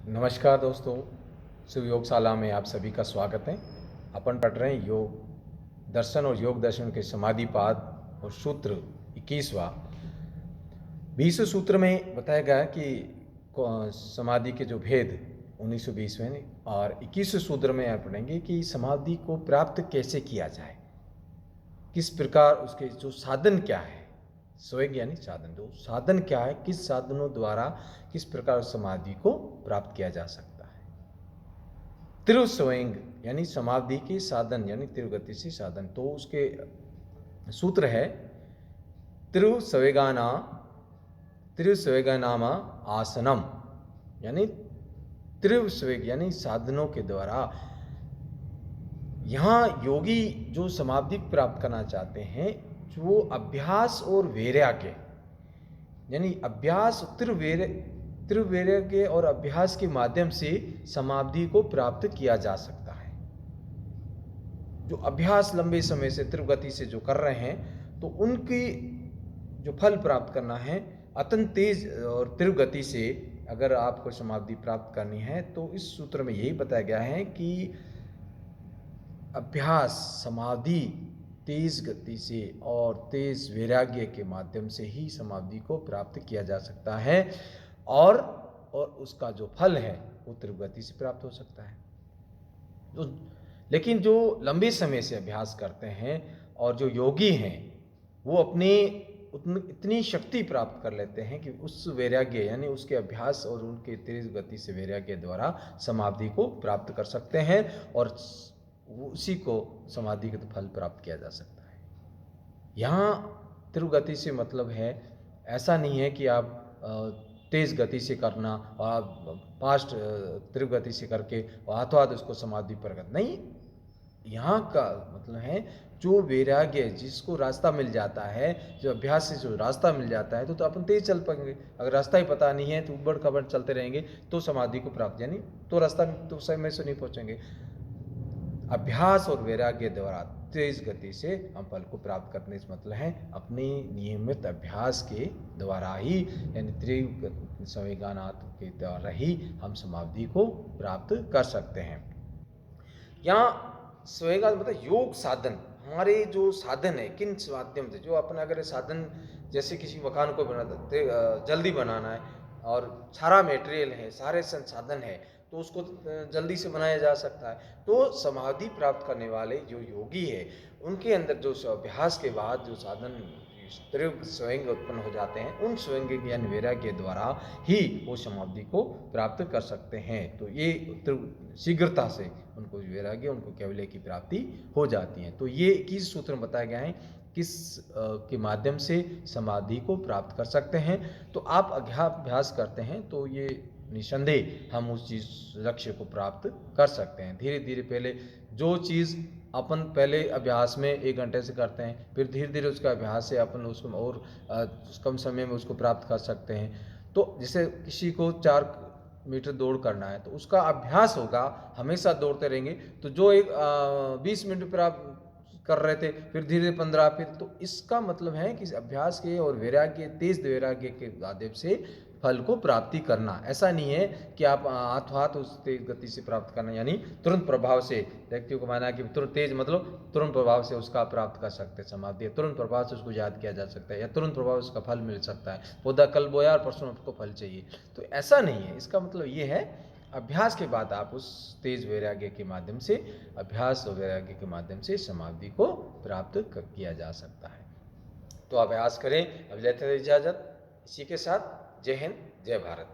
नमस्कार दोस्तों, शिव योगशाला में आप सभी का स्वागत है। अपन पढ़ रहे हैं योग दर्शन और योग दर्शन के समाधिपाद और सूत्र 21वां। 20वें सूत्र में बताया गया है कि समाधि के जो भेद 1920वें और 21वें सूत्र में आप पढ़ेंगे कि समाधि को प्राप्त कैसे किया जाए, किस प्रकार उसके जो साधन क्या है, स्वयं यानी साधन, जो साधन क्या है, किस साधनों द्वारा किस प्रकार समाधि को प्राप्त किया जा सकता है। त्रिव स्वयं यानी समाधि के साधन यानी त्रिगति से साधन, तो उसके सूत्र है त्रिव स्वेगानाम आसनम, यानी त्रिव स्वेग यानी साधनों के द्वारा। यहाँ योगी जो समाधि प्राप्त करना चाहते हैं, जो अभ्यास और वैराग्य यानी अभ्यास त्रिवैराग्य और अभ्यास के माध्यम से समाधि को प्राप्त किया जा सकता है। जो अभ्यास लंबे समय से त्रिगति से जो कर रहे हैं, तो उनकी जो फल प्राप्त करना है अत्यंत तेज और त्रिगति से अगर आपको समाधि प्राप्त करनी है, तो इस सूत्र में यही बताया गया है कि अभ्यास समाधि तेज गति से और तेज वैराग्य के माध्यम से ही समाधि को प्राप्त किया जा सकता है, और उसका जो फल है वो त्रिगति से प्राप्त हो सकता है। तो लेकिन जो लंबे समय से अभ्यास करते हैं और जो योगी हैं, वो अपने इतनी शक्ति प्राप्त कर लेते हैं कि उस वैराग्य यानी उसके अभ्यास और उनके तेज गति से वैराग्य द्वारा समाधि को प्राप्त कर सकते हैं, और उसी को समाधि के तो फल प्राप्त किया जा सकता है। यहाँ त्रिगति से मतलब है, ऐसा नहीं है कि आप तेज गति से करना और आप फास्ट त्रिगति से करके हाथों हाथ उसको समाधि पर करना नहीं। यहाँ का मतलब है जो वैराग्य जिसको रास्ता मिल जाता है, जो अभ्यास से जो रास्ता मिल जाता है, तो अपन तेज चल पाएंगे। अगर रास्ता ही पता नहीं है तो उबड़ खबड़ चलते रहेंगे तो समाधि को प्राप्त यानी तो रास्ता तो समय से नहीं पहुँचेंगे। अभ्यास और वैराग्य द्वारा तेज गति से हम फल को प्राप्त करने से मतलब है अपने नियमित अभ्यास के द्वारा ही यानी त्रिव संवेगानाथ के द्वारा ही हम समाधि को प्राप्त कर सकते हैं। यहाँ संवेगा मतलब योग साधन, हमारे जो साधन है किन माध्यम से, जो अपन अगर साधन जैसे किसी मकान को बनाते जल्दी बनाना है और सारा मटेरियल है, सारे संसाधन है, तो उसको जल्दी से बनाया जा सकता है। तो समाधि प्राप्त करने वाले जो योगी है, उनके अंदर जो अभ्यास के बाद जो साधन त्रिव स्वयं उत्पन्न हो जाते हैं, उन स्वयं ज्ञान वैराग्य द्वारा ही वो समाधि को प्राप्त कर सकते हैं। तो ये शीघ्रता से उनको वैराग्य, उनको कैवल्य की प्राप्ति हो जाती है। तो ये किस सूत्र में बताया गया है किस के माध्यम से समाधि को प्राप्त कर सकते हैं। तो आप अभ्यास करते हैं तो ये निसंदेह हम उस चीज़ लक्ष्य को प्राप्त कर सकते हैं। धीरे धीरे पहले जो चीज़ अपन पहले अभ्यास में 1 घंटे से करते हैं, फिर धीरे धीरे उसका अभ्यास से अपन उसको और कम समय में उसको प्राप्त कर सकते हैं। तो जैसे किसी को 4 मीटर दौड़ करना है, तो उसका अभ्यास होगा, हमेशा दौड़ते रहेंगे, तो जो एक 20 मिनट पर आप कर रहे थे, फिर धीरे 15, फिर, तो इसका मतलब है कि अभ्यास के और वैराग्य तेज वैराग्य के माध्यम से फल को प्राप्ति करना। ऐसा नहीं है कि आप हाथों हाथ उस तेज गति से प्राप्त करना, यानी तुरंत प्रभाव से व्यक्ति को माना कि तुरंत तेज मतलब तुरंत प्रभाव से उसका प्राप्त कर सकते हैं समाधि, तुरंत प्रभाव से उसको याद किया जा सकता है, या तुरंत प्रभाव से उसका फल मिल सकता है। पौधा कल बोया और परसों उसको फल चाहिए, तो ऐसा नहीं है। इसका मतलब ये है अभ्यास के बाद आप उस तेज वैराग्य के माध्यम से, अभ्यास और वैराग्य के माध्यम से समाधि को प्राप्त किया जा सकता है। तो अभ्यास करें। अब लेते हैं इजाजत इसी के साथ। जय हिंद, जय भारत।